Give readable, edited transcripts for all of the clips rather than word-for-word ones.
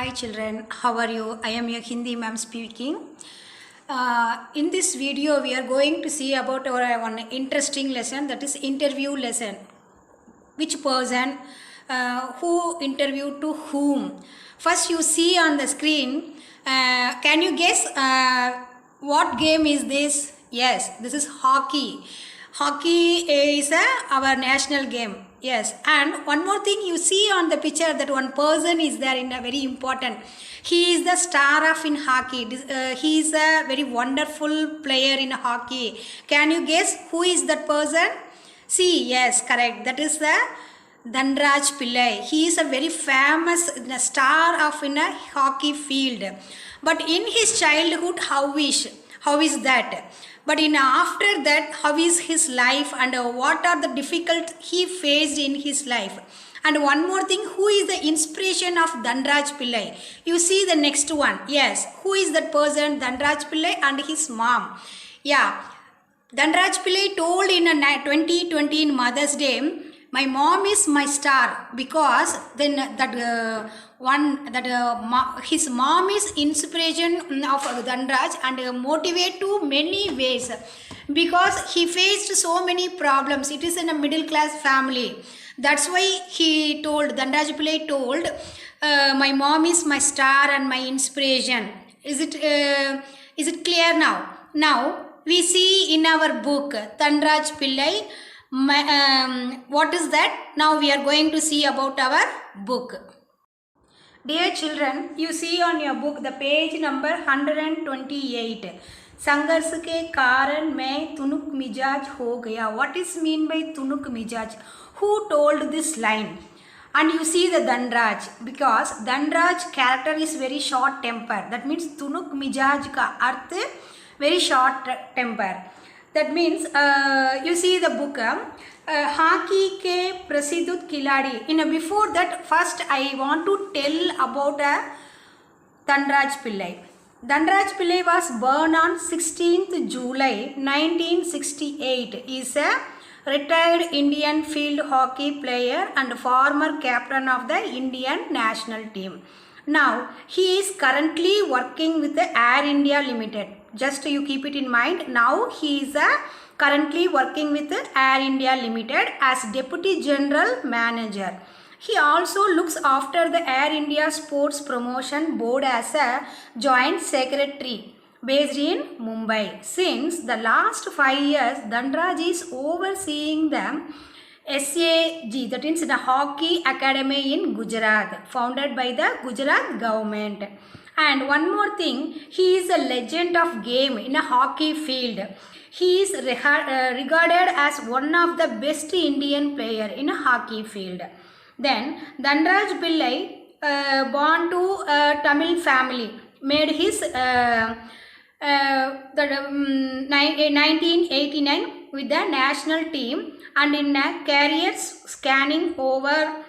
Hi children, how are you? I am your Hindi ma'am speaking. In this video, we are going to see about our one interesting lesson, that is interview lesson. Which person, who interviewed to whom? First you see on the screen, can you guess what game is this? Yes, this is hockey. Hockey is our national game. Yes, and one more thing you see on the picture, that one person is there in a very important. He is the star of in hockey. He is a very wonderful player in hockey. Can you guess who is that person? See, yes, correct. That is the Dhanraj Pillai. He is a very famous star of in a hockey field. But in his childhood, how is that? But in after that, how is his life and what are the difficulties he faced in his life? And one more thing, who is the inspiration of Dhanraj Pillai? You see the next one. Yes, who is that person? Dhanraj Pillai and his mom. Yeah, Dhanraj Pillai told in a 2020 in Mother's Day, my mom is my star, because then his mom is inspiration of Dhanraj and motivate to many ways, because he faced so many problems. It is in a middle class family. That's why he told, Dhanraj Pillai told, my mom is my star and my inspiration. Is it clear now? Now we see in our book Dhanraj Pillai. What is that? Now we are going to see about our book. Dear children, you see on your book the page number 128. संघर्ष के कारण मैं तुनुक मिजाज हो गया. What is mean by Tunak मिजाज? Who told this line? And you see the Dhanraj, because Dhanraj character is very short temper. That means Tunak मिजाज का अर्थ very short temper. That means you see the book hockey के प्रसिद्ध खिलाड़ी. Before that, first I want to tell about Dhanraj Pillai. Dhanraj Pillai was born on 16th July 1968. He is a retired Indian field hockey player and former captain of the Indian national team. Now he is currently working with the Air India Limited. Just you keep it in mind. Now he is currently working with Air India Limited as Deputy General Manager. He also looks after the Air India Sports Promotion Board as a Joint Secretary based in Mumbai. Since the last 5 years, Dhanraj is overseeing the SAG, that is the Hockey Academy in Gujarat, founded by the Gujarat government. And one more thing, he is a legend of game in a hockey field. He is regarded as one of the best Indian player in a hockey field. Then Dhanraj Pillai, born to a Tamil family, made his 1989 with the national team and in a career spanning over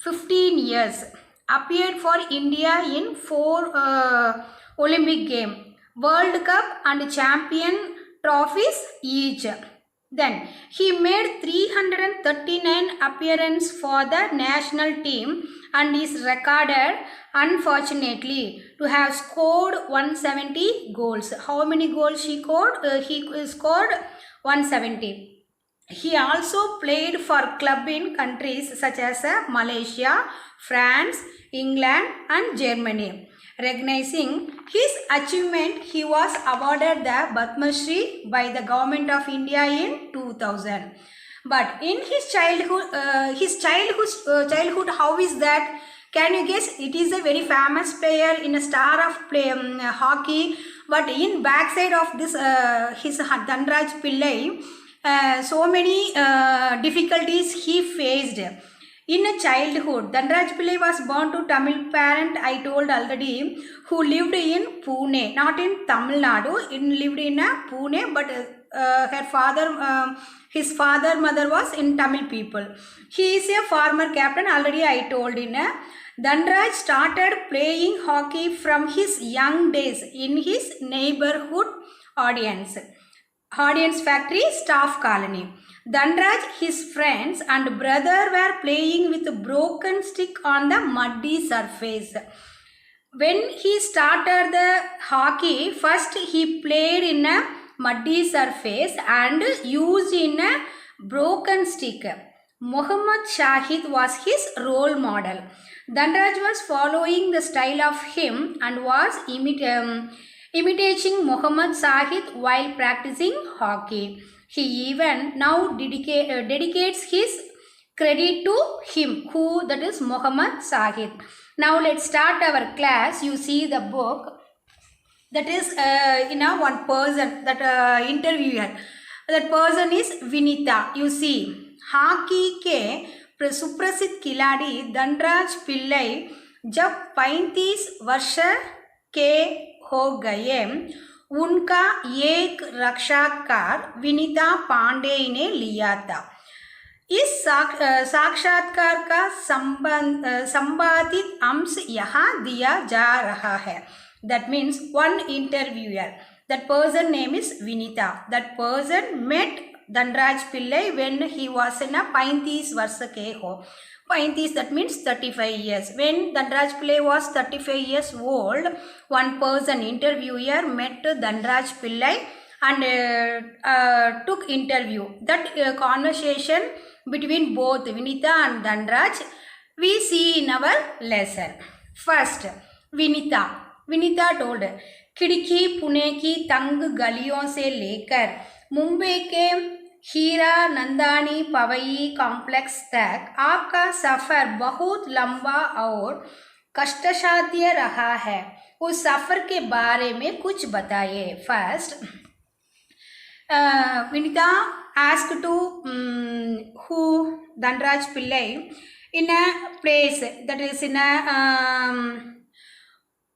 15 years. Appeared for India in 4 Olympic Games, World Cup and Champion trophies each. Then he made 339 appearances for the national team and is recorded, unfortunately, to have scored 170 goals. How many goals he scored? He scored 170. He also played for club in countries such as Malaysia, France, England and Germany. Recognizing his achievement, he was awarded the Padma Shri by the Government of India in 2000. But in his childhood, how is that? Can you guess? It is a very famous player in a star of hockey. But in backside of this, his Dhanraj Pillai, so many difficulties he faced. In a childhood, Dhanraj Pillai was born to Tamil parent, I told already, who lived in Pune, not in Tamil Nadu, lived in Pune, but his mother was in Tamil people. He is a former captain, already I told in Dhanraj started playing hockey from his young days in his neighborhood audience factory staff colony. Dhanraj, his friends and brother were playing with a broken stick on the muddy surface. When he started the hockey, first he played in a muddy surface and used in a broken stick. Muhammad Shahid was his role model. Dhanraj was following the style of him and was imitating Muhammad Shahid while practicing hockey. He even now dedicates his credit to him, who that is Muhammad Shahid. Now let's start our class. You see the book that is one person, that interviewer, that person is Vinita. You see, hockey के सुप्रसिद्ध खिलाड़ी धनराज पिल्लई जब 35 वर्ष के हो गए, उनका एक रक्षाकार विनीता पांडे ने लिया था. इस साक्षात्कार का संपादित अंश यहाँ दिया जा रहा है. That means one interviewer. That person name is Vinita. That person met Dhanraj Pillai when he was in a 35 वर्ष के हो. 35 that means 35 years. When Dhanraj Pillai was 35 years old, one person interviewer met Dhanraj Pillai and took interview. That conversation between both Vinita and Dhanraj we see in our lesson. First, Vinita told, खिड़की पुणे की तंग गलियों से लेकर मुंबई के हीरा नंदानी Pawai complex तक आपका सफ़र बहुत लंबा और कष्टसाध्य रहा है. उस सफ़र के बारे में कुछ बताइए. First, Vinita asked to who Dhanraj Pillai in a place that is in a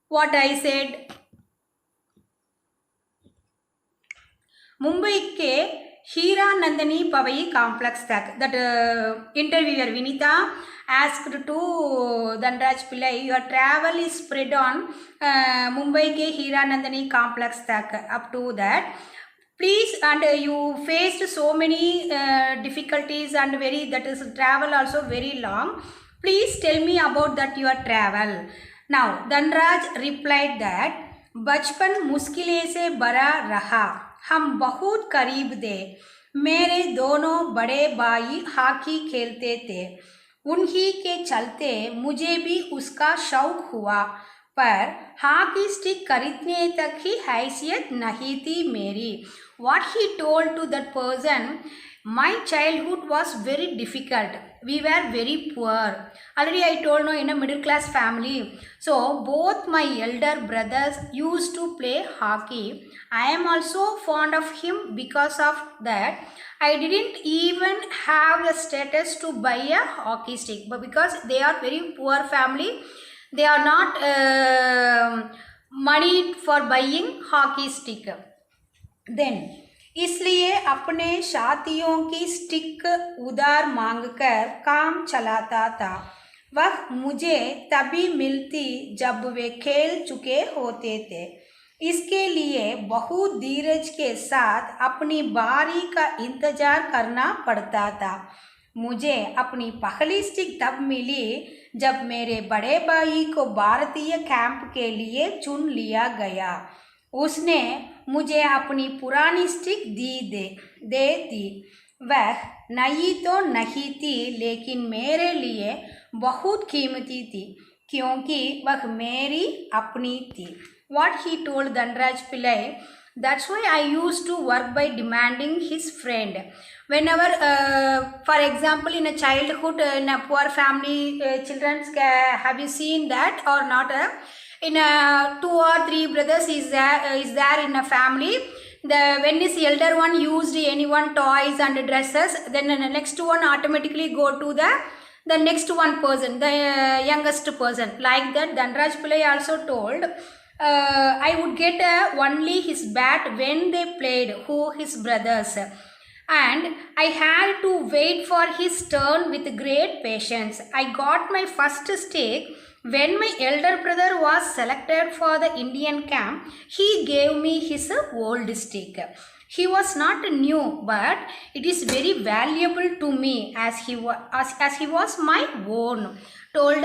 what I said, Mumbai के हीरा नंदनी पवई कॉम्प्लेक्स तक. That interviewer Vinita asked to Dhanraj Pillai, your travel is spread on Mumbai के हीरा नंदनी कॉम्प्लेक्स तक up to that. Please, and you faced so many difficulties and that is travel also very long. Please tell me about that your travel. Now Dhanraj replied that बचपन मुश्किलें से भरा रहा, हम बहुत करीब थे. मेरे दोनों बड़े भाई हॉकी खेलते थे, उन्हीं के चलते मुझे भी उसका शौक हुआ, पर हॉकी स्टिक खरीदने तक ही हैसियत नहीं थी मेरी. What he told to that person, my childhood was very difficult. We were very poor. Already I told no, in a middle class family. So both my elder brothers used to play hockey. I am also fond of him because of that. I didn't even have the status to buy a hockey stick, but because they are very poor family, they are not money for buying hockey stick. Then इसलिए अपने साथियों की stick उधार मांगकर काम चलाता था. वह मुझे तभी मिलती जब वे खेल चुके होते थे. इसके लिए बहुत धीरज के साथ अपनी बारी का इंतजार करना पड़ता था. मुझे अपनी पहली स्टिक तब मिली जब मेरे बड़े भाई को भारतीय कैंप के लिए चुन लिया गया. उसने मुझे अपनी पुरानी स्टिक दे दी. वह नई तो नहीं थी, लेकिन मेरे लिए बहुत कीमती थी क्योंकि वह मेरी अपनी थी. What he told Dhanraj Pillai, that's why I used to work by demanding his friend. Whenever, for example, in a childhood, in a poor family, children, have you seen that or not? In a 2 or 3 brothers is there in a family. When this elder one used anyone toys and dresses, then the next one automatically go to the next one person, the youngest person. Like that, Dhanraj Pillai also told, I would get only his bat when they played, his brothers. And I had to wait for his turn with great patience. I got my first stick when my elder brother was selected for the Indian camp. He gave me his old stick. He was not new, but it is very valuable to me as he was my own. Told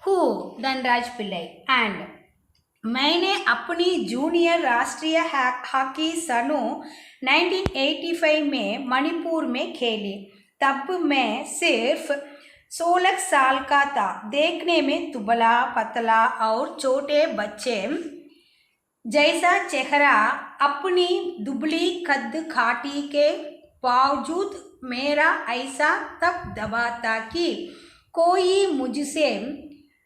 who? Dhanraj Pillai. And मैंने अपनी junior राष्ट्रीय hockey सनू 1985 में मणिपुर में खेली। तब मैं सिर्फ 16 साल का था। देखने में दुबला पतला और छोटे बच्चे जैसा चेहरा, अपनी दुबली कद काठी के बावजूद मेरा ऐसा तक दबा था कि कोई मुझसे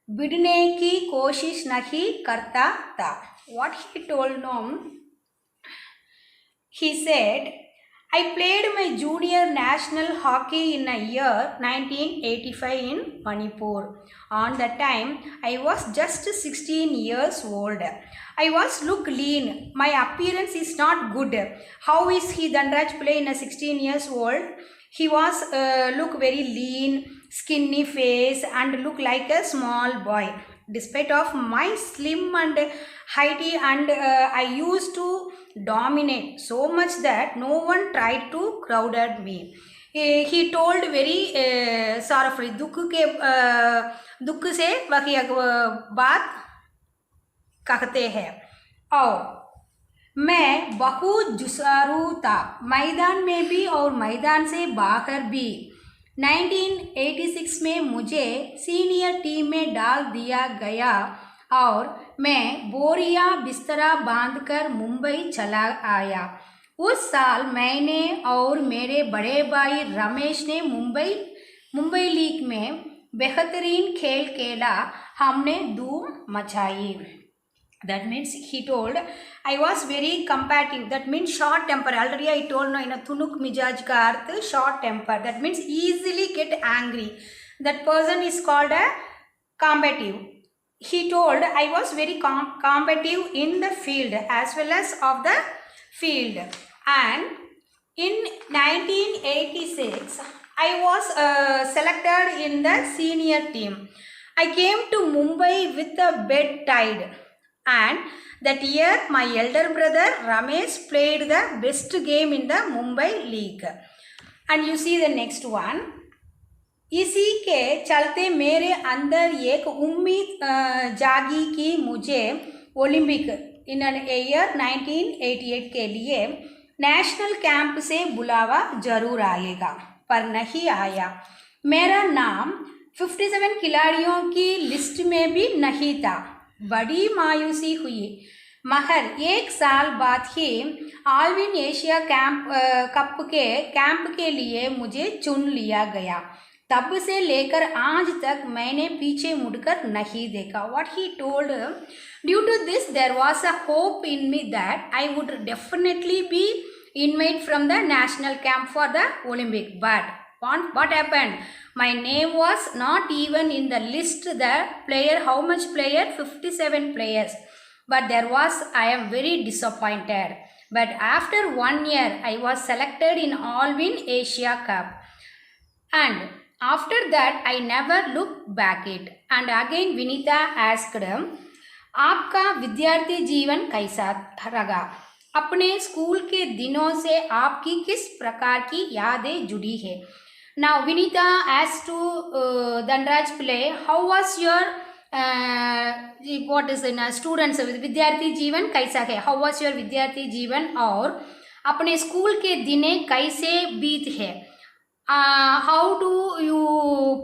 भिड़ने की कोशिश नहीं करता था। What he told no, he said, I played my junior national hockey in a year 1985 in Manipur. On that time, I was just 16 years old. I was look lean. My appearance is not good. How is he Dhanraj play in a 16 years old? He was look very lean, skinny face and look like a small boy. Despite of my slim and heighty and I used to dominate so much that no one tried to crowd at me. He told very sorrowfully, दुख से वही बात कहते हैं। और मैं बहुत जुस्सारू था, मैदान में भी और मैदान से बाहर भी। 1986 में मुझे सीनियर टीम में डाल दिया गया और मैं बोरिया बिस्तरा बांधकर मुंबई चला आया। उस साल मैंने और मेरे बड़े भाई रमेश ने मुंबई लीग में बेहतरीन खेल खेला। हमने धूम मचाई। That means he told, I was very combative. That means short temper. Already I told no, in a tunuk mijaj ka arth short temper. That means easily get angry. That person is called a combative. He told, I was very combative in the field as well as of the field. And in 1986, I was selected in the senior team. I came to Mumbai with a bed tied. And that year my elder brother Ramesh played the best game in the Mumbai League. And you see the next one. इसी के चलते मेरे अंदर एक उम्मीद जागी कि मुझे ओलंपिक इन ईयर 1988 के लिए नेशनल कैंप से बुलावा जरूर आएगा, पर नहीं आया। मेरा नाम 57 खिलाड़ियों की लिस्ट में भी नहीं था। बड़ी मायूसी हुई, मगर एक साल बाद ही ऑलविन एशिया कैंप के लिए मुझे चुन लिया गया। तब से लेकर आज तक मैंने पीछे मुड़कर नहीं देखा। What he told, due to this there was a hope in me that I would definitely be invited from the national camp for the Olympic. But what happened? My name was not even in the list. The player, how much player? 57 players. But I am very disappointed. But after 1 year, I was selected in All-Win Asia Cup. And after that, I never looked back it. And again, Vinita asked, आपका विद्यार्थी जीवन कैसा रहा? अपने school के दिनों से आपकी किस प्रकार की यादें जुड़ी है? Now Vinita asked to Dhanraj Pillai, how was your what is in a students विद्यार्थी जीवन कैसा है? How was your विद्यार्थी जीवन और अपने स्कूल के दिने कैसे बीत है? How do you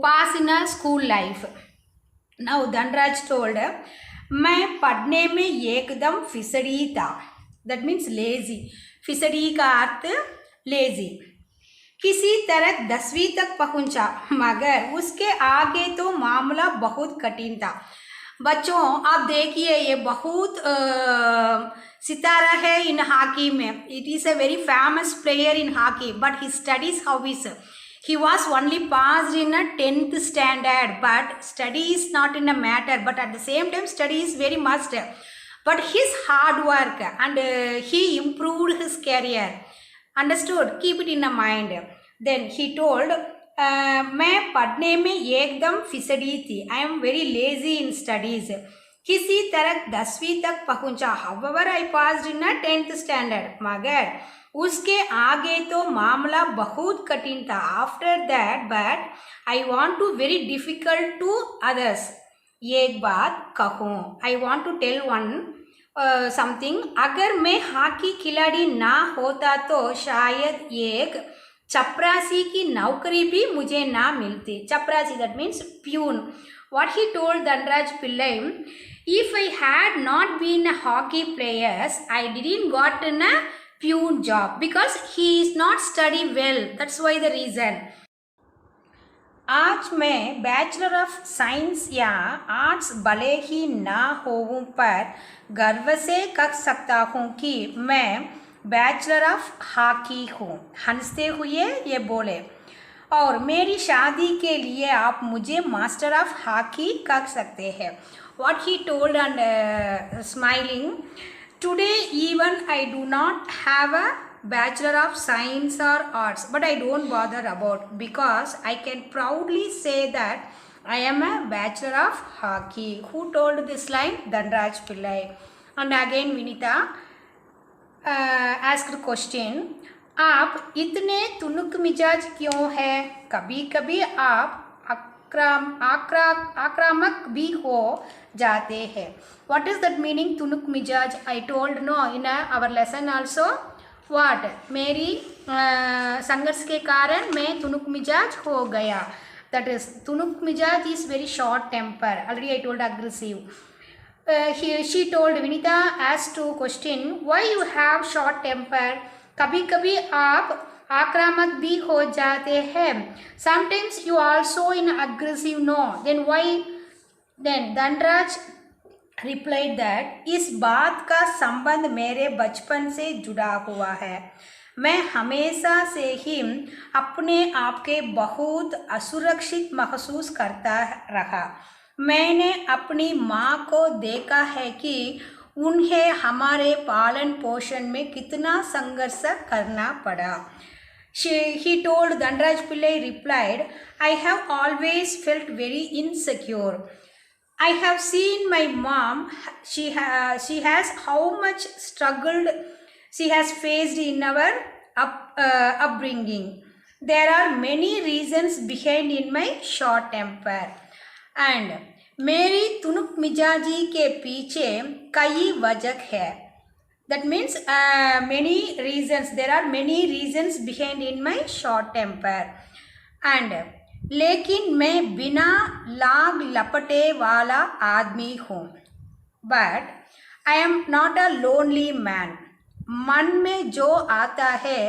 pass in a school life? Now Dhanraj told, मैं पढ़ने में एकदम फिसड़ी था। That means lazy. फिसड़ी का अर्थ lazy. किसी तरह 10वीं तक पहुंचा, मगर उसके आगे तो मामला बहुत कठिन था। बच्चों आप देखिए, ये बहुत सितारा है इन हॉकी में। It is a very famous player in hockey, but his studies how is he was only passed in a 10th standard, but study is not in a matter, but at the same time study is very must. But his hard work and he improved his career. Understood? Keep it in a mind. Then he told, मैं पढ़ने में एकदम फिसड़ी थी। I am very lazy in studies. किसी तरह 10वीं तक पहुंचा। However, I passed in a 10th standard. मगर उसके आगे तो मामला बहुत कठिन था। After that, but I want to very difficult to others. एक बात कहूँ, I want to tell one something. अगर मैं हॉकी खिलाड़ी ना होता तो शायद एक चपरासी की नौकरी भी मुझे ना मिलती. चपरासी, that means peon. What he told Dhanraj Pillai, if I had not been a hockey player, I didn't gotten a peon job because he is not study well. That's why the reason. आज मैं bachelor of science या arts भले ही ना होऊं पर गर्व से कह सकता हूँ कि मैं बैचलर ऑफ हॉकी हूँ. हंसते हुए ये बोले. और मेरी शादी के लिए आप मुझे मास्टर ऑफ हॉकी कह सकते हैं. What he told and smiling. Today even I do not have a Bachelor of Science or Arts, but I don't bother about because I can proudly say that I am a Bachelor of Hockey. Who told this line? Dhanraj Pillai. And again Vinita asked question. आप इतने तुनुक मिजाज क्यों है? कभी कभी आप आक्रामक भी हो जाते हैं. What is that meaning? Tunak मिजाज. I told no in our lesson also. वाट मेरी संघर्ष के कारण मैं तुनुक मिजाज हो गया. दैट इज तुनुक मिजाज is very short temper. Already I told aggressive. She told Vinita as to question why you have short temper. कभी कभी आप आक्रामक भी हो जाते हैं. Sometimes you also in aggressive. No then why. Then Dhanraj replied that इस बात का संबंध मेरे बचपन से जुड़ा हुआ है. मैं हमेशा से ही अपने आप के बहुत असुरक्षित महसूस करता रहा. मैंने अपनी माँ को देखा है कि उन्हें हमारे पालन पोषण में कितना संघर्ष करना पड़ा. He told Dhanraj Pillai replied, I have always felt very insecure. I have seen my mom. She has how much struggled she has faced in our upbringing. There are many reasons behind in my short temper. And मेरी तुनुक मिजाजी के पीछे कई वजह है. That means many reasons. There are many reasons behind in my short temper. And लेकिन मैं बिना लाग लपटे वाला आदमी हूँ. But I am not a lonely man. मन में जो आता है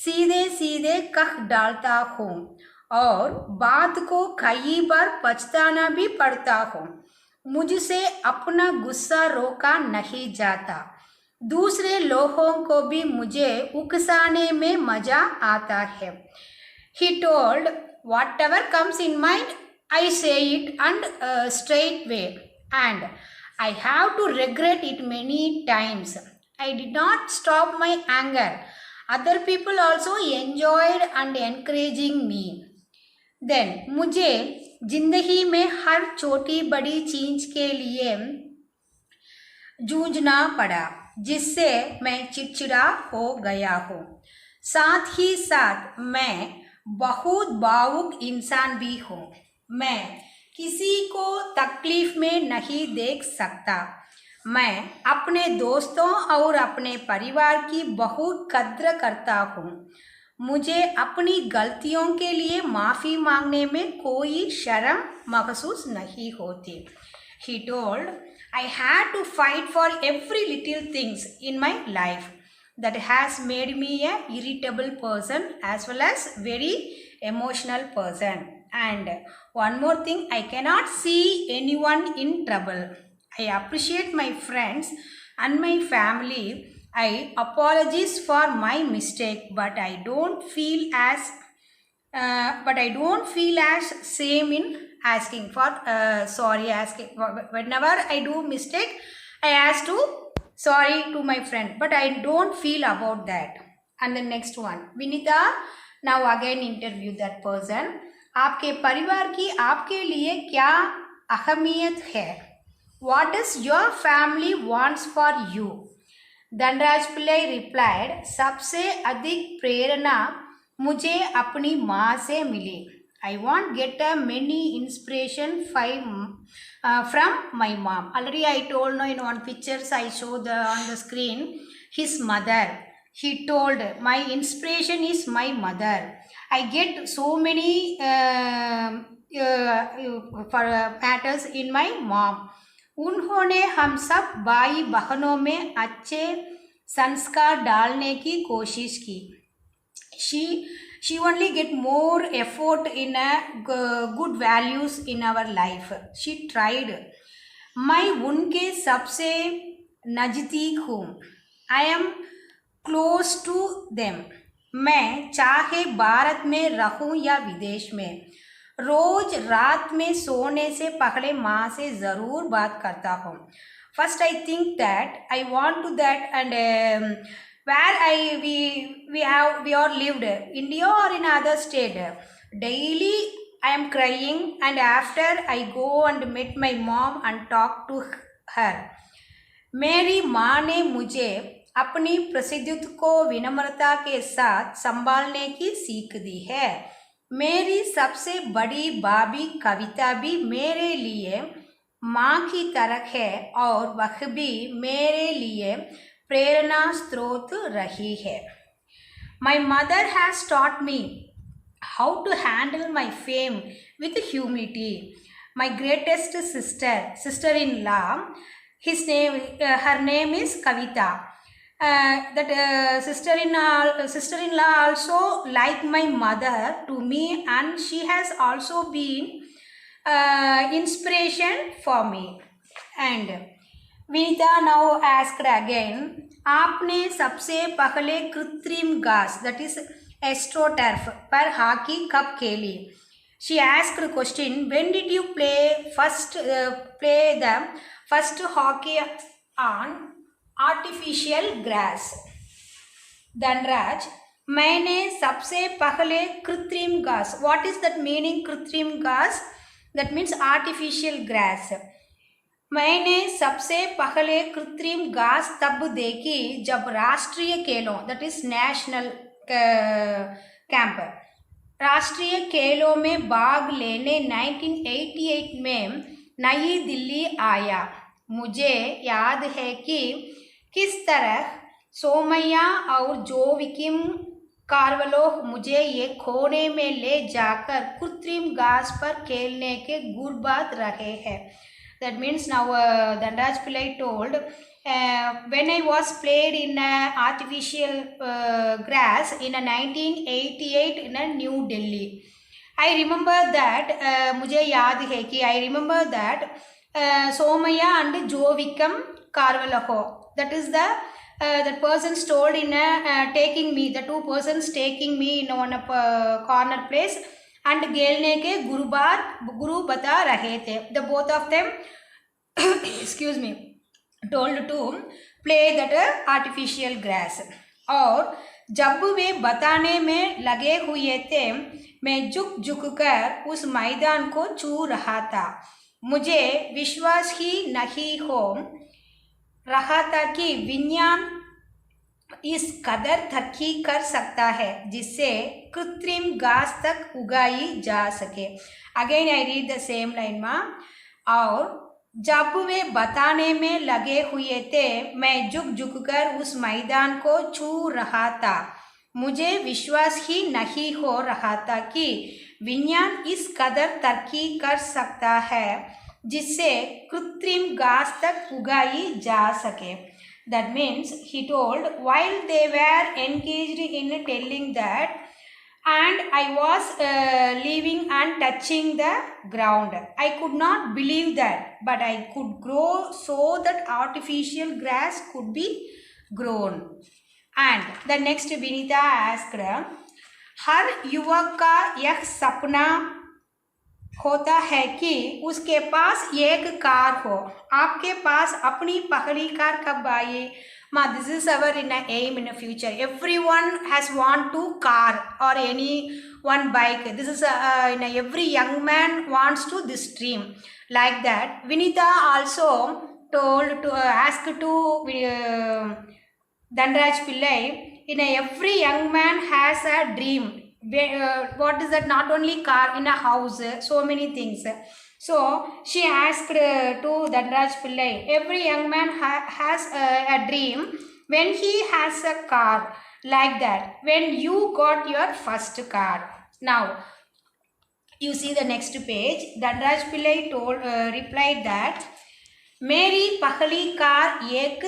सीधे सीधे कह डालता हूँ और बात को कई बार पछताना भी पड़ता हूँ. मुझसे अपना गुस्सा रोका नहीं जाता. दूसरे लोगों को भी मुझे उकसाने में मजा आता है. He told, whatever comes in mind, I say it and straight way, and I have to regret it many times. I did not stop my anger. Other people also enjoyed and encouraging me. Then मुझे जिंदगी में हर छोटी बड़ी चीज के लिए जूझना पड़ा जिससे मैं चिड़चिड़ा हो गया हूँ. साथ ही साथ मैं बहुत भावुक इंसान भी हूँ. मैं किसी को तकलीफ में नहीं देख सकता. मैं अपने दोस्तों और अपने परिवार की बहुत कद्र करता हूँ. मुझे अपनी गलतियों के लिए माफ़ी मांगने में कोई शर्म महसूस नहीं होती. He told, I had to fight for every little things in my life. That has made me a irritable person as well as very emotional person. And one more thing, I cannot see anyone in trouble. I appreciate my friends and my family. I apologize for my mistake, but I don't feel as same in asking for sorry. Asking whenever I do mistake, I ask to sorry to my friend, but I don't feel about that. And the next one, Vinita now again interview that person. आपके परिवार की आपके लिए क्या अहमियत है? What does your family wants for you? Dhanraj Pillai replied, सबसे अधिक प्रेरणा मुझे अपनी माँ से मिली. I won't get a many inspiration from my mom. Already I told no in one pictures I showed on the screen his mother. He told my inspiration is my mother. I get so many for matters in my mom. उन्होंने हम सब भाई बहनों में अच्छे संस्कार डालने की कोशिश की. She only get more effort in a good values in our life. She tried. मैं उनके सबसे नज़दीक हूँ. I am close to them. मैं चाहे भारत में रहूँ या विदेश में, रोज रात में सोने से पहले माँ से ज़रूर बात करता हूँ. First I think that I want to that and where we are lived, India or in other state, daily I am crying and after I go and meet my mom and talk to her. मेरी माँ ने मुझे अपनी प्रसिद्धि को विनम्रता के साथ संभालने की सीख दी है. मेरी सबसे बड़ी भाभी कविता भी मेरे लिए माँ की तरह है और वह भी मेरे लिए प्रेरणा स्रोत रही है. My mother has taught me how to handle my fame with humility. My greatest sister-in-law, her name is Kavita. That sister-in-law also like my mother to me, and she has also been inspiration for me. And Vinita now asked again, आपने सबसे पहले कृत्रिम घास that is astroturf पर hockey कब खेली? She asked a question, when did you play the first hockey on artificial grass? Dhanraj, मैंने सबसे पहले कृत्रिम घास. What is that meaning कृत्रिम घास? That means artificial grass. मैंने सबसे पहले कृत्रिम घास तब देखी जब राष्ट्रीय खेलों that is national camp, राष्ट्रीय खेलों में भाग लेने 1988 में नई दिल्ली आया. मुझे याद है कि किस तरह सोमैया और जोविकिम कार्वलोह मुझे ये कोने में ले जाकर कृत्रिम घास पर खेलने के गुर बात रहे हैं. That means now Dhanraj Pillai told, when I was played in artificial grass in 1988 in New Delhi. I remember that, मुझे याद है कि I remember that Somaya and Jovikam Karvalaho. That is the person told in taking me, the two persons taking me in one corner place and खेलने के गुरु बता रहे थे. The both of them excuse me told to play that artificial grass. और जब वे बताने में लगे हुए थे, मैं झुक कर उस मैदान को छू रहा था. मुझे विश्वास ही नहीं हो रहा था कि विज्ञान इस कदर तरक्की कर सकता है जिससे कृत्रिम घास तक उगाई जा सके. Again I read the same line माँ. और जब वे बताने में लगे हुए थे, मैं झुक कर उस मैदान को छू रहा था. मुझे विश्वास ही नहीं हो रहा था कि विज्ञान इस कदर तरक्की कर सकता है जिससे कृत्रिम घास तक उगाई जा सके. That means he told while they were engaged in telling that, and I was leaving and touching the ground. I could not believe that, but I could grow so that artificial grass could be grown. And the next Vinita asked, हर युवक का यह सपना होता है कि उसके पास एक car हो. आपके पास अपनी पहली कार कब आई? Ma, this is our aim in the future. Everyone has want to car or any one bike. This is every young man wants to this dream. Like that, Vinita also told to ask to Dhanraj Pillai. Every young man has a dream. What is that? Not only car, in a house, so many things. So she asked to Dhanraj Pillai, every young man has a dream when he has a car like that, when you got your first car. Now you see the next page. Dhanraj Pillai replied that मेरी पहली car एक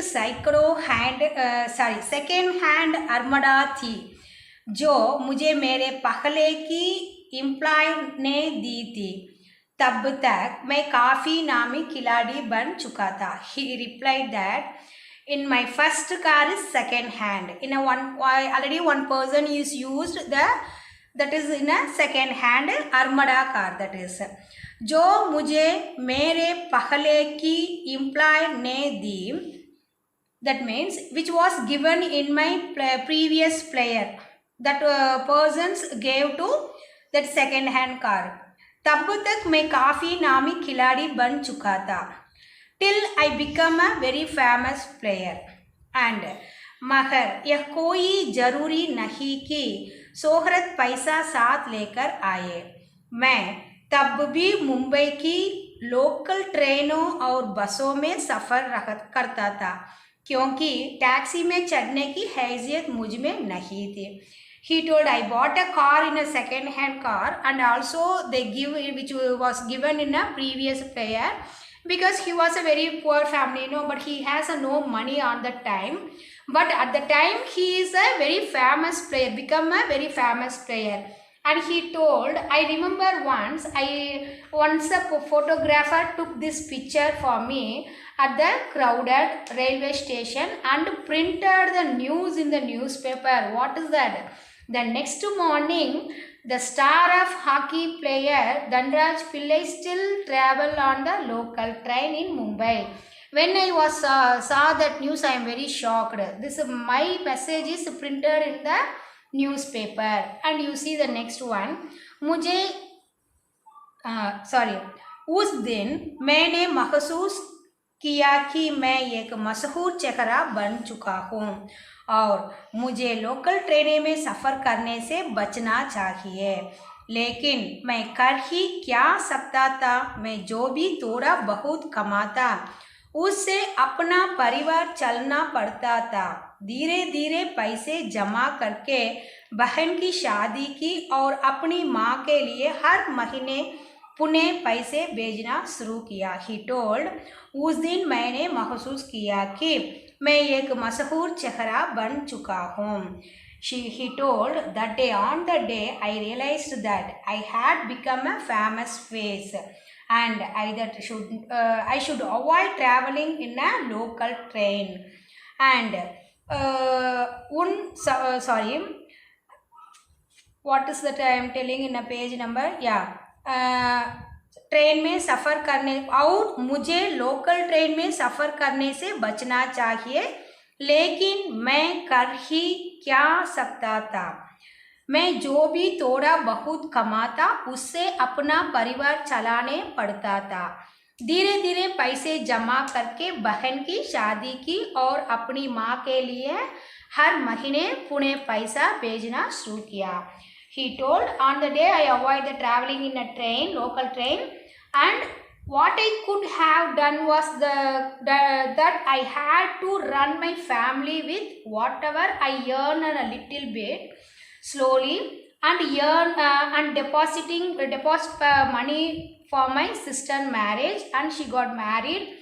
second hand अर्मडा थी जो मुझे मेरे पहले की employ ने दी थी. तब तक मैं काफ़ी नामी खिलाड़ी बन चुका था. He replied that in my first car is second hand. Already one person is used that is in a second hand armada car, that is जो मुझे मेरे पहले की एम्प्लॉय ने दी, that means which was given in my previous player, that persons gave to that second hand car. तब तक मैं काफ़ी नामी खिलाड़ी बन चुका था, till I become a very famous player. And मगर यह कोई ज़रूरी नहीं कि शोहरत पैसा साथ लेकर आए. मैं तब भी मुंबई की लोकल ट्रेनों और बसों में सफ़र करता था क्योंकि टैक्सी में चढ़ने की हैसियत मुझ में नहीं थी. He told, I bought a car in a second hand car and also they give which was given in a previous player because he was a very poor family, but he has no money on that time. But at the time he is a very famous player, become a very famous player. And he told, I remember once a photographer took this picture for me at the crowded railway station and printed the news in the newspaper. What is that? The next morning, the star of hockey player Dhanraj Pillai still traveled on the local train in Mumbai. When I saw that news, I am very shocked. My message is printed in the newspaper. And you see the next one. उस दिन मैंने महसूस किया कि मैं एक मशहूर चेहरा बन चुका हूँ और मुझे लोकल ट्रेनें में सफ़र करने से बचना चाहिए. लेकिन मैं कर ही क्या सकता था. मैं जो भी थोड़ा बहुत कमाता उससे अपना परिवार चलना पड़ता था. धीरे धीरे पैसे जमा करके बहन की शादी की और अपनी माँ के लिए हर महीने पुणे पैसे भेजना शुरू किया. He told, उस दिन मैंने महसूस किया कि मैं एक मशहूर चेहरा बन चुका हूँ. He told, that day on the day I realized that I had become a famous face and I should avoid traveling in a local train. And what is that I am telling in a page number? Train में सफ़र करने और मुझे local train में सफ़र करने से बचना चाहिए, लेकिन मैं कर ही क्या सकता था. मैं जो भी थोड़ा बहुत कमाता उससे अपना परिवार चलाने पड़ता था. धीरे धीरे पैसे जमा करके बहन की शादी की और अपनी माँ के लिए हर महीने पुणे पैसा भेजना शुरू किया. He told, on the day I avoided traveling in a train, local train, and what I could have done was that I had to run my family with whatever I earn a little bit slowly and deposit money for my sister's marriage, and she got married,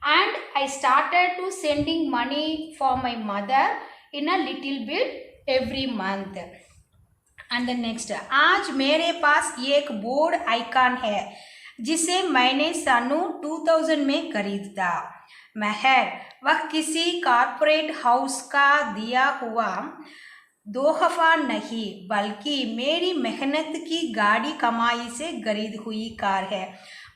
and I started to sending money for my mother in a little bit every month. And the next, आज मेरे पास एक board icon है जिसे मैंने सन 2000 में खरीदा. महर वह किसी कॉर्पोरेट हाउस का दिया हुआ तोहफा नहीं बल्कि मेरी मेहनत की गाड़ी कमाई से खरीदी हुई कार है.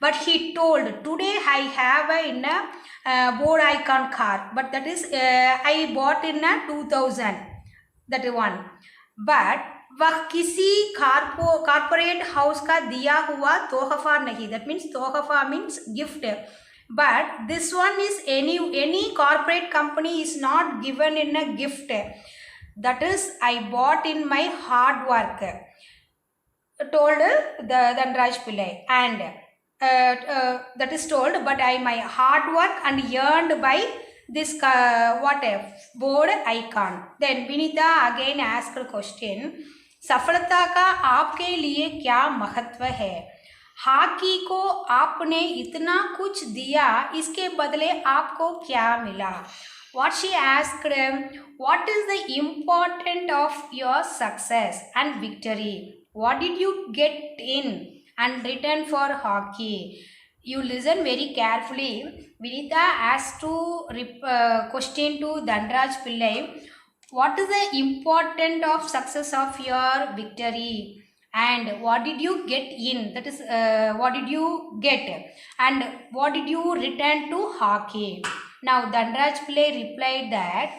But he told, today I have a board icon car, but that is I bought in a 2000, that one. But वह किसी कॉर्पोरेट हाउस का दिया हुआ तोहफा नहीं. That means तोहफा means gift. But this one is any corporate company is not given in a gift. That is I bought in my hard work, told the Dhanraj Pillai. And that is told, but my hard work and earned by this what a board icon. Then Vinita again asked a question, सफलता का आपके लिए क्या महत्व है? Hockey को आपने इतना कुछ दिया, इसके बदले आपको क्या मिला? What she asked, what is the important of your success and victory? What did you get in and return for hockey? You listen very carefully. Vinita asked to question to Dhanraj Pillai, what is the important of success of your victory? And what did you get in? That is, what did you get? And what did you return to hockey? Now Dhanraj Pillai replied that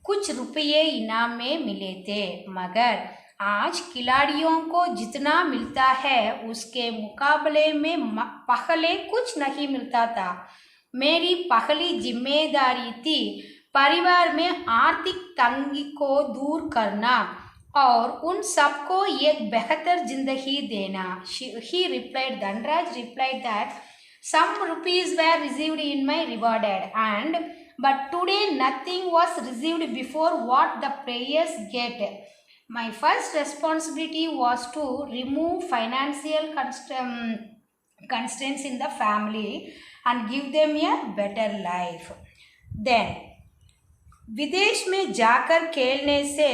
कुछ रुपये इनाम में मिले थे, मगर आज खिलाड़ियों को जितना मिलता है उसके मुकाबले में पहले कुछ नहीं मिलता था। मेरी पहली जिम्मेदारी थी परिवार में आर्थिक तंगी को दूर करना और उन सबको एक बेहतर जिंदगी देना। He replied, Dhanraj replied that some rupees were received in my rewarded, but today nothing was received before what the players get. My first responsibility was to remove financial constraints in the family and give them a better life. Then विदेश में जाकर खेलने से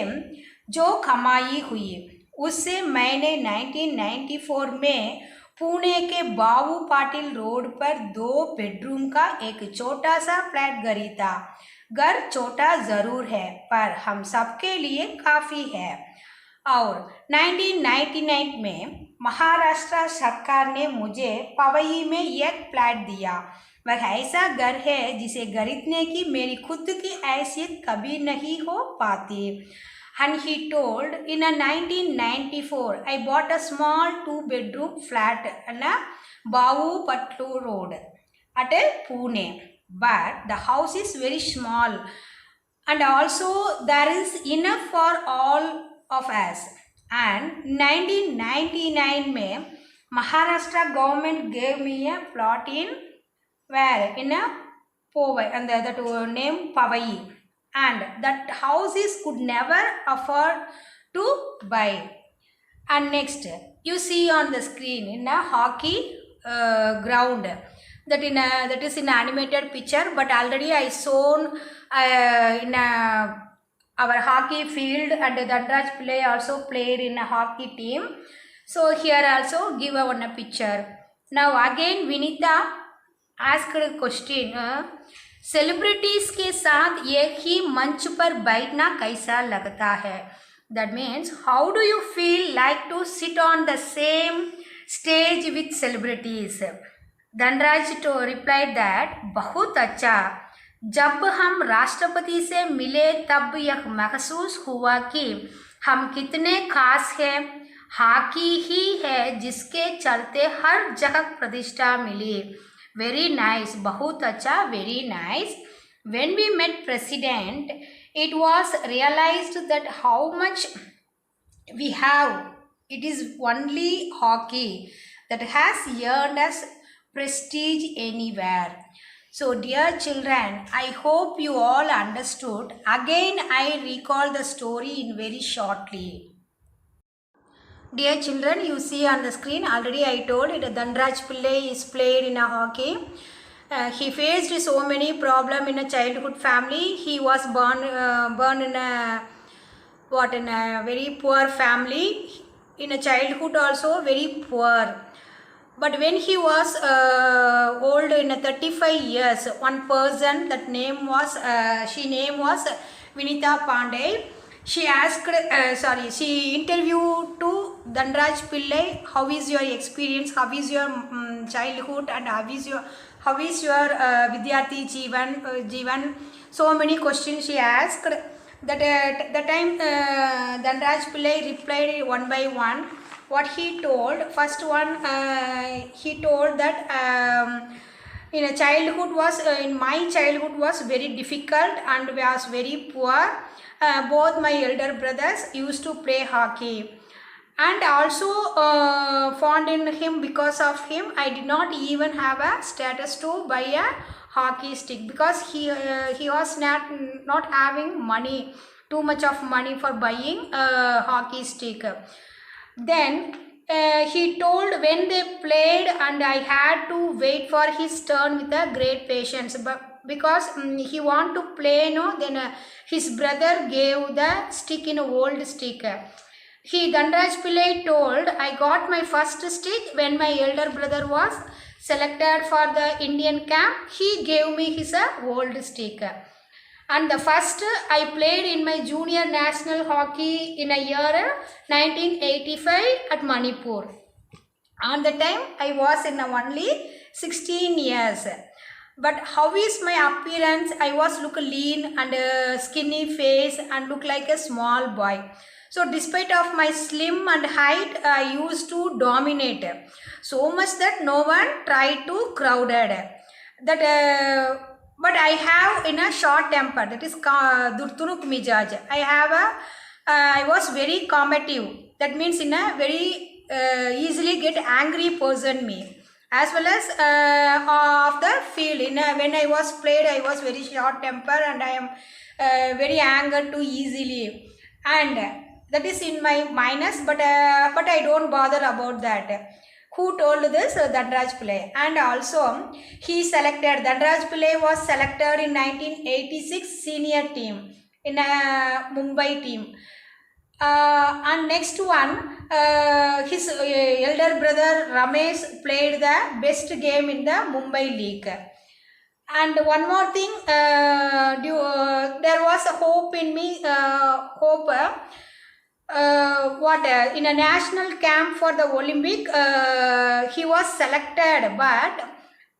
जो कमाई हुई उससे मैंने 1994 में पुणे के बाबू पाटिल रोड पर 2 बेडरूम का एक छोटा सा फ्लैट खरीदा। घर छोटा ज़रूर है पर हम सबके लिए काफ़ी है। और 1999 में महाराष्ट्र सरकार ने मुझे पवई में एक फ्लैट दिया। वह ऐसा घर है जिसे खरीदने की मेरी खुद की हैसियत कभी नहीं हो पाती। And he told, in 1994, I bought a small 2-bedroom flat on a Bavu Patlu Road at Pune. But the house is very small and also there is enough for all of us. And 1999 में Maharashtra government gave me a plot in where? In a Povai, and that name Pavai. And that houses could never afford to buy. And next, you see on the screen in a hockey ground that is in animated picture, but already I shown in our hockey field, and Dhanraj Pillai also played in a hockey team. So here also give a picture. Now again Vinita asked a question. Celebrities के साथ एक ही मंच पर बैठना कैसा लगता है? That means how do you feel like to sit on the same stage with celebrities? Dhanraj तो रिप्लाइड दैट बहुत अच्छा। जब हम राष्ट्रपति से मिले तब यह महसूस हुआ कि हम कितने खास हैं। हॉकी ही है जिसके चलते हर जगह प्रतिष्ठा मिली। Very nice, बहुत अच्छा, very nice. When we met President, it was realized that how much we have. It is only hockey that has earned us prestige anywhere. So dear children, I hope you all understood. Again, I recall the story in very shortly. Dear children, you see on the screen, already I told it, Dhanraj Pillai is played in a hockey. He faced so many problems in a childhood family. He was born in a very poor family. In a childhood also very poor. But when he was old, in a 35 years, one person, that name was, she name was Vinita Pandey. She asked, she interviewed to Dhanraj Pillai, how is your experience, how is your childhood, and how is your Vidyarthi Jeevan. So many questions she asked. That the time Dhanraj Pillai replied one by one. What he told, first one, he told that in my childhood was very difficult and was very poor. Both my elder brothers used to play hockey. and also fond in him. Because of him, I did not even have a status to buy a hockey stick, because he was not having money, too much of money for buying a hockey stick. Then he told when they played, and I had to wait for his turn with a great patience. But because he want to play, no, then his brother gave the stick in a old stick. Dhanraj Pillai told, I got my first stick when my elder brother was selected for the Indian camp. He gave me his old stick. And the first I played in my junior national hockey in a year 1985 at Manipur. On the time I was in only 16 years. But how is my appearance? I was look lean and skinny face and look like a small boy. So despite of my slim and height, I used to dominate so much that no one tried to crowded. That but I have in a short temper, that is Durtunuk Mijaj. I was very combative. That means in a very easily get angry person me. As well as of the field. When I was played, I was very short temper and I am very angered too easily. And that is in my minus, but I don't bother about that. Who told this? Dhanraj Pillai. And also Dhanraj Pillai was selected in 1986 senior team in a Mumbai team. And next one, his elder brother Ramesh played the best game in the Mumbai league. And one more thing, there was a hope in me, in a national camp for the Olympic, he was selected, but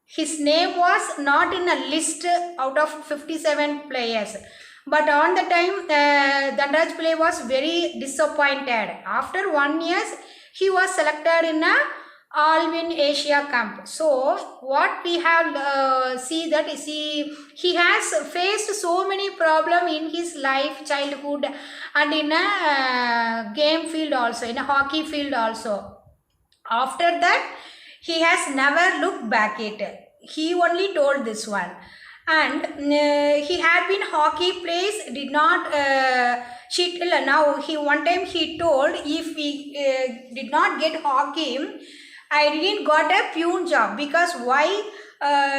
his name was not in a list out of 57 players. But on the time, Dhanraj Pillai was very disappointed. After 1 year, he was selected in a All-Win Asia Camp. So what we have see that is he has faced so many problems in his life, childhood, and in a game field also, in a hockey field also. After that, he has never looked back at it. He only told this one. And he had been hockey plays, did not now one time he told, if he did not get hockey, I didn't got a pune job. Because why?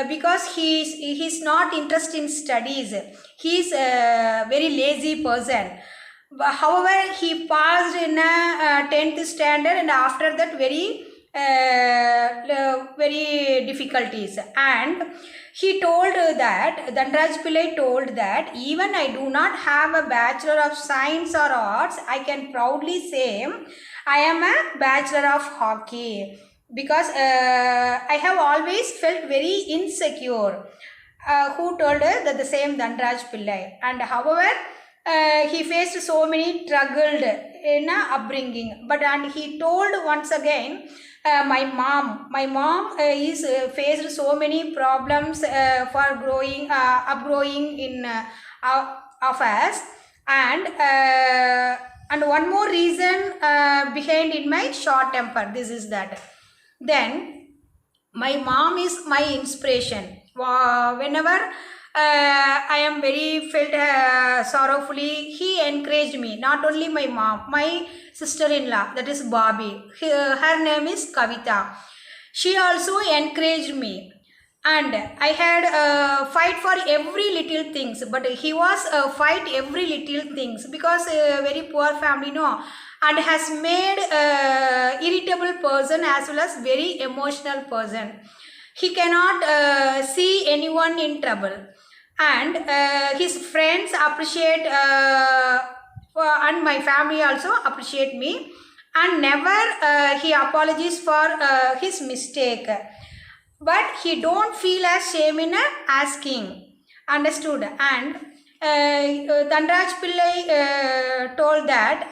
Because he's not interested in studies. He's a very lazy person. But however, he passed in a 10th standard, and after that very difficulties. And he told that, Dhanraj Pillai told that, even I do not have a Bachelor of Science or Arts, I can proudly say I am a Bachelor of Hockey. Because I have always felt very insecure. Who told that? The same Dhanraj Pillai. And however, he faced so many struggled in upbringing. But and he told once again, my mom is faced so many problems for upgrowing in of us. And one more reason behind in my short temper, this is that. Then my mom is my inspiration. Whenever I am very felt sorrowfully, he encouraged me. Not only my mom, my sister-in-law, that is Bobby. Her name is Kavita. She also encouraged me. And I had fight for every little things, but he was fight every little things, because very poor family, no, and has made irritable person as well as very emotional person. He cannot see anyone in trouble. And his friends appreciate and my family also appreciate me. And never he apologizes for his mistake. But he don't feel ashamed in asking. Understood? And Dhanraj Pillai told that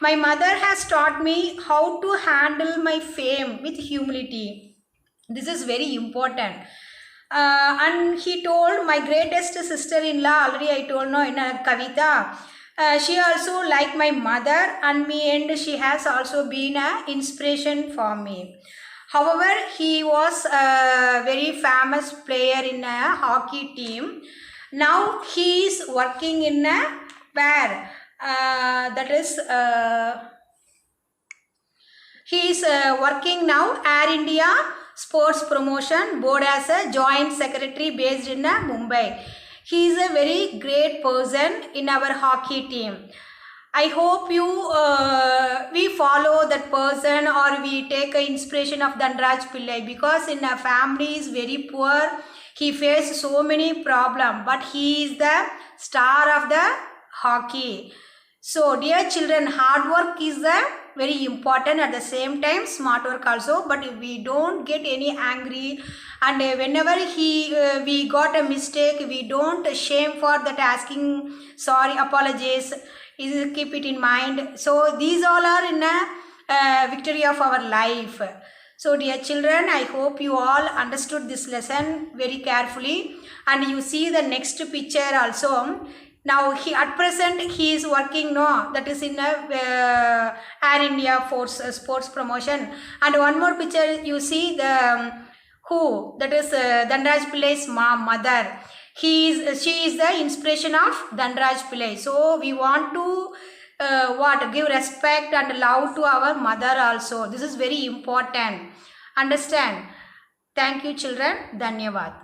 my mother has taught me how to handle my fame with humility. This is very important. And he told my greatest sister-in-law, already I told no, in a Kavita, She also like my mother and me, and she has also been an inspiration for me. However, he was a very famous player in a hockey team. Now he is working in a where that is he is working now Air India Sports Promotion Board as a Joint Secretary based in Mumbai. He is a very great person in our hockey team. I hope we follow that person, or we take a inspiration of Dhanraj Pillai, because in a family is very poor. He faced so many problems, but he is the star of the hockey. So dear children, hard work is very important, at the same time smart work also, but we don't get any angry, and whenever we got a mistake, we don't shame for that, asking sorry, apologies, is keep it in mind. So these all are in a victory of our life. So dear children, I hope you all understood this lesson very carefully, and you see the next picture also. Now he at present he is working, no, that is in a Air India Force Sports Promotion. And one more picture you see, the who, that is Dhanraj Pillai's mother. She is the inspiration of Dhanraj Pillai. So we want to give respect and love to our mother also. This is very important. Understand? Thank you children. Dhanyavad.